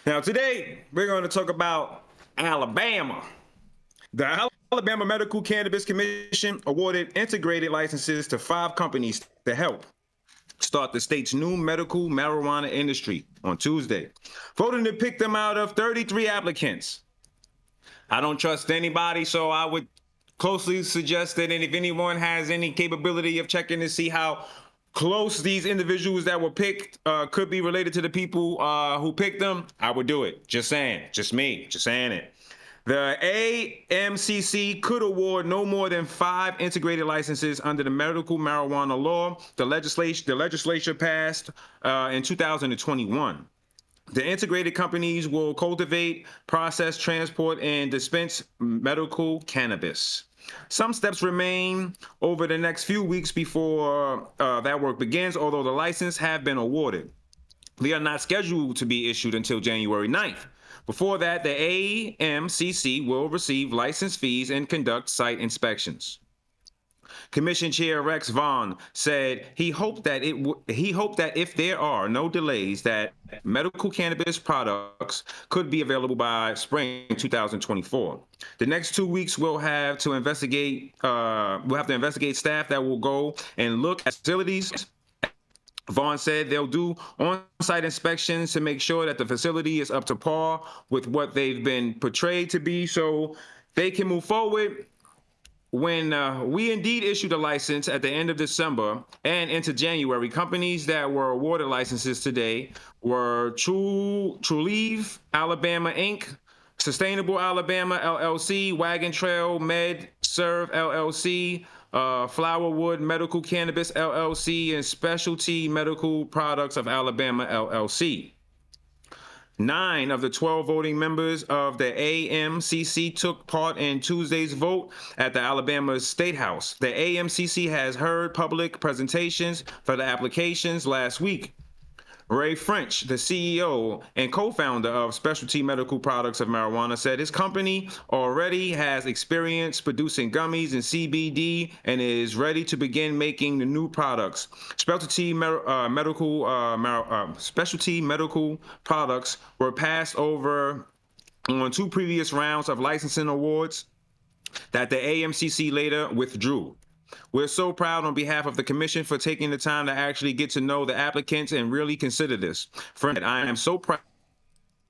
Now, today, we're going to talk about Alabama. The Alabama Medical Cannabis Commission awarded integrated licenses to 5 companies to help start the state's new medical marijuana industry on Tuesday, voting to pick them out of 33 applicants. I don't trust anybody, so I would closely suggest that if anyone has any capability of checking to see how close these individuals that were picked could be related to the people who picked them, I would do it. Just saying. Just me. Just saying it. The AMCC could award no more than 5 integrated licenses under the medical marijuana law the legislature passed in 2021. The integrated companies will cultivate, process, transport, and dispense medical cannabis. Some steps remain over the next few weeks before that work begins, although the license have been awarded. They are not scheduled to be issued until January 9th. Before that, the AMCC will receive license fees and conduct site inspections. Commission Chair Rex Vaughn said he hoped that if there are no delays, that medical cannabis products could be available by spring 2024. The next 2 weeks we'll have to investigate staff that will go and look at facilities. Vaughn said they'll do on-site inspections to make sure that the facility is up to par with what they've been portrayed to be, so they can move forward. When we indeed issued a license at the end of December and into January, companies that were awarded licenses today were Trulieve, Alabama, Inc., Sustainable Alabama, LLC, Wagon Trail Med Serve, LLC, Flowerwood Medical Cannabis, LLC, and Specialty Medical Products of Alabama, LLC. 9 of the 12 voting members of the AMCC took part in Tuesday's vote at the Alabama State House. The AMCC has heard public presentations for the applications last week. Ray French, the CEO and co-founder of Specialty Medical Products of Marijuana, said his company already has experience producing gummies and CBD and is ready to begin making the new products. Specialty medical products were passed over on 2 previous rounds of licensing awards that the AMCC later withdrew. We're so proud on behalf of the commission for taking the time to actually get to know the applicants and really consider this. Friend, I am so proud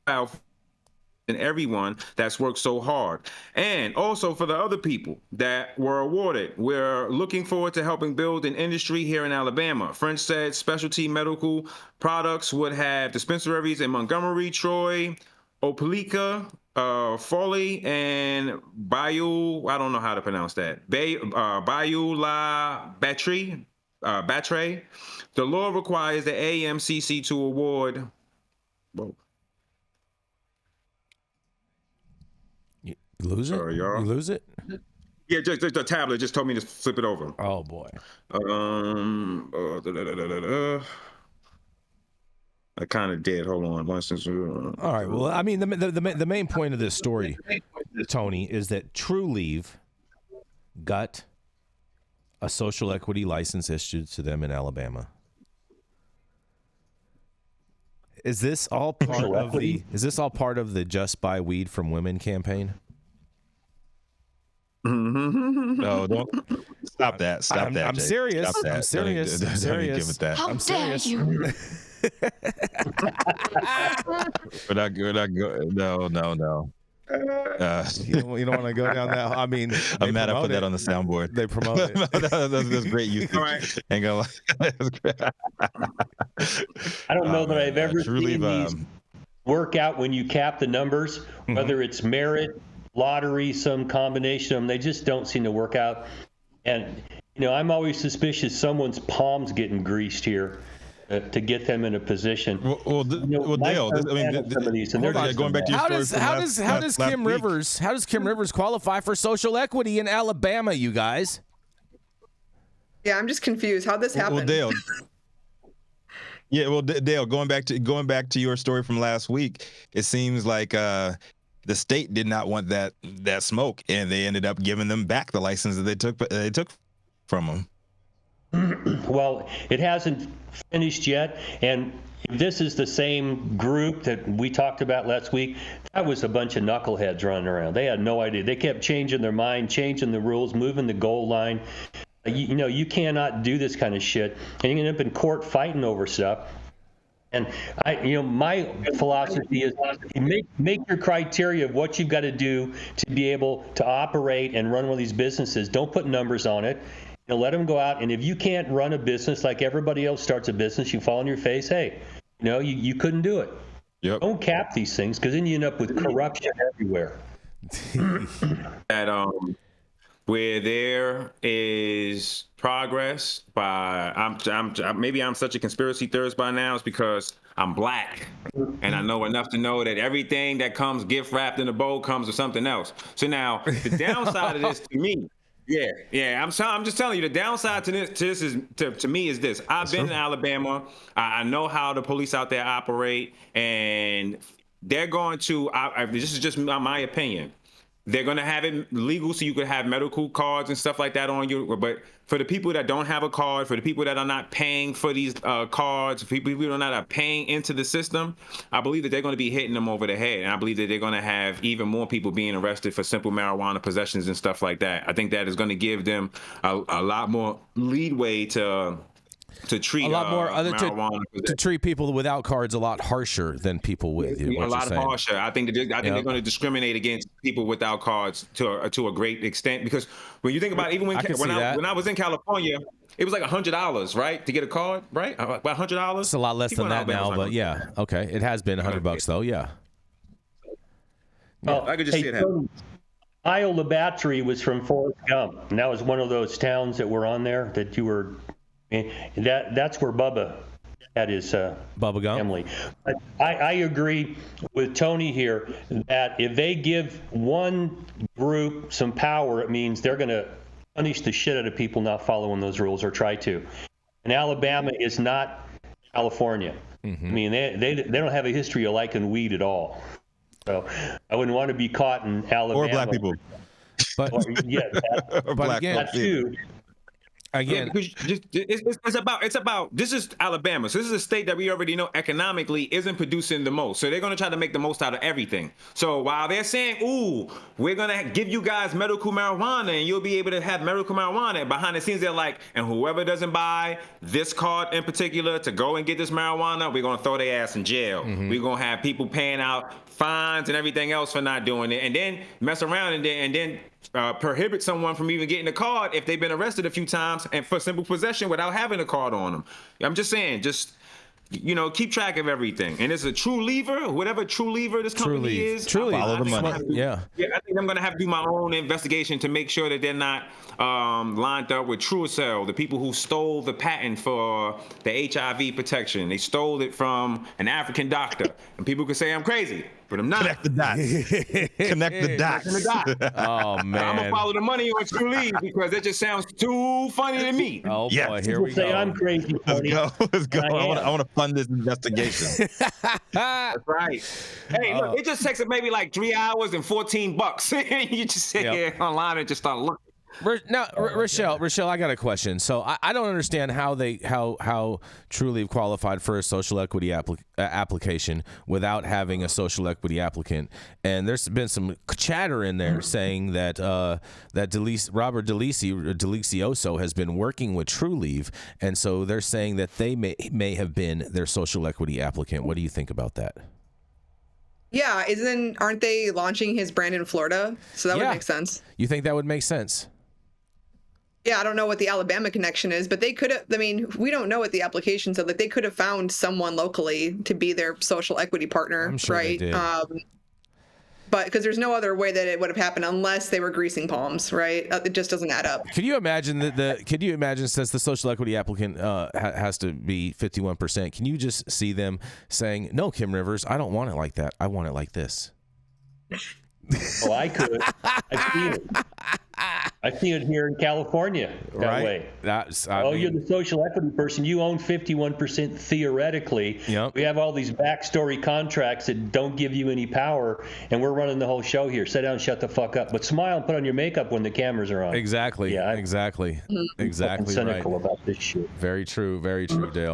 and everyone that's worked so hard, and also for the other people that were awarded. We're looking forward to helping build an industry here in Alabama. French said Specialty Medical Products would have dispensaries in Montgomery, Troy, Opelika, Foley, and Bayou, I don't know how to pronounce that, Bayou La Battery. The law requires the AMCC to award. Whoa. You lose it? Sorry, y'all. You lose it? Yeah, just the tablet just told me to flip it over. Oh boy. I kind of did. Hold on. All right. Well, I mean, the main point of this story, Tony, is that Trulieve got a social equity license issued to them in Alabama. Is this all part of the Just Buy Weed from Women campaign? No, don't stop that. Stop that. I'm serious. Stop that. I'm serious. Don't I'm serious. give it that. How I'm dare serious. you? We're not good. No. You don't want to go down that. I mean, I'm mad I put that on the soundboard. They promote it. That's great usage. All right. Ain't gonna lie. I don't know that I've ever Trulieve, seen these work out when you cap the numbers, whether it's merit, lottery, some combination of them. They just don't seem to work out. And, I'm always suspicious someone's palms getting greased here to get them in a position. Well, Dale, going back to your story how does Kim Rivers qualify for social equity in Alabama, you guys? Yeah, I'm just confused. How'd this happen? Well, Dale. Yeah, well, Dale, going back to your story from last week, it seems like the state did not want that smoke, and they ended up giving them back the license that they took from them. Well, it hasn't finished yet, and if this is the same group that we talked about last week, that was a bunch of knuckleheads running around. They had no idea. They kept changing their mind, changing the rules, moving the goal line. You cannot do this kind of shit, and you end up in court fighting over stuff. And my philosophy is make your criteria of what you've got to do to be able to operate and run one of these businesses. Don't put numbers on it. Let them go out. And if you can't run a business like everybody else starts a business, you fall on your face. Hey, you couldn't do it. Yep. Don't cap these things, because then you end up with corruption everywhere. That where there is progress by maybe I'm such a conspiracy theorist by now, it's because I'm black and I know enough to know that everything that comes gift wrapped in a bow comes with something else. So now the downside of this to me, I'm just telling you, the downside to this is to me is this. I've been in Alabama. I know how the police out there operate, and they're going to. This is just my opinion. They're going to have it legal so you could have medical cards and stuff like that on you. But for the people that don't have a card, for the people that are not paying for these cards, for people who are not paying into the system, I believe that they're going to be hitting them over the head. And I believe that they're going to have even more people being arrested for simple marijuana possessions and stuff like that. I think that is going to give them a lot more leeway to treat a lot more marijuana to treat people without cards a lot harsher than people with. A lot harsher. I think they're going to discriminate against people without cards to a great extent, because when you think about it, even when I was in California, it was like $100, right, to get a card, right? About $100. It's a lot less than that now, but yeah, okay, it has been $100 though, yeah. Well, I could just see it happen. Iola Battery was from Forrest Gump, and that was one of those towns that were on there that you were. That's where Bubba had his Bubba Gump family. But I agree with Tony here that if they give one group some power, it means they're going to punish the shit out of people not following those rules, or try to. And Alabama is not California. Mm-hmm. I mean, they don't have a history of liking weed at all. So I wouldn't want to be caught in Alabama. Or black people. But black again, that too. Again, it's about this is Alabama, so this is a state that we already know economically isn't producing the most, so they're going to try to make the most out of everything. So while they're saying, ooh, we're going to give you guys medical marijuana and you'll be able to have medical marijuana, behind the scenes they're like, and whoever doesn't buy this card in particular to go and get this marijuana, we're going to throw their ass in jail. Mm-hmm. We're going to have people paying out fines and everything else for not doing it, and then mess around and then prohibit someone from even getting a card if they've been arrested a few times and for simple possession without having a card on them. I'm just saying, keep track of everything. And it's a Trulieve, whatever Trulieve this company is. Trulieve. Follow the money. Yeah, I think I'm going to have to do my own investigation to make sure that they're not lined up with Trucell, the people who stole the patent for the HIV protection. They stole it from an African doctor. And people could say I'm crazy, but I'm not. Connect the dots. Connect the dots. Oh, man. I'm going to follow the money on Trulieve because that just sounds too funny to me. Oh, yes. boy, here we say go. I'm crazy. Let's go. I want to fund this investigation. That's right. Hey, look, it just takes maybe like 3 hours and $14. You just sit here online and just start looking. Now, Rochelle, I got a question. So I don't understand how Trulieve qualified for a social equity application without having a social equity applicant. And there's been some chatter in there saying that Robert Delicioso has been working with Trulieve, and so they're saying that they may have been their social equity applicant. What do you think about that? Yeah, aren't they launching his brand in Florida? So that would make sense. You think that would make sense? Yeah, I don't know what the Alabama connection is, but they could have, we don't know what the application said. Like, they could have found someone locally to be their social equity partner, I'm sure right? They did. But because there's no other way that it would have happened unless they were greasing palms, right? It just doesn't add up. Could you imagine since the social equity applicant has to be 51%, can you just see them saying, no, Kim Rivers, I don't want it like that. I want it like this. Oh, I could. I've seen it. I see it here in California that way. You're the social equity person. You own 51% theoretically. Yep. We have all these backstory contracts that don't give you any power, and we're running the whole show here. Sit down and shut the fuck up. But smile and put on your makeup when the cameras are on. Exactly. Yeah, exactly. I'm exactly cynical right. about this shit. Very true, Dale.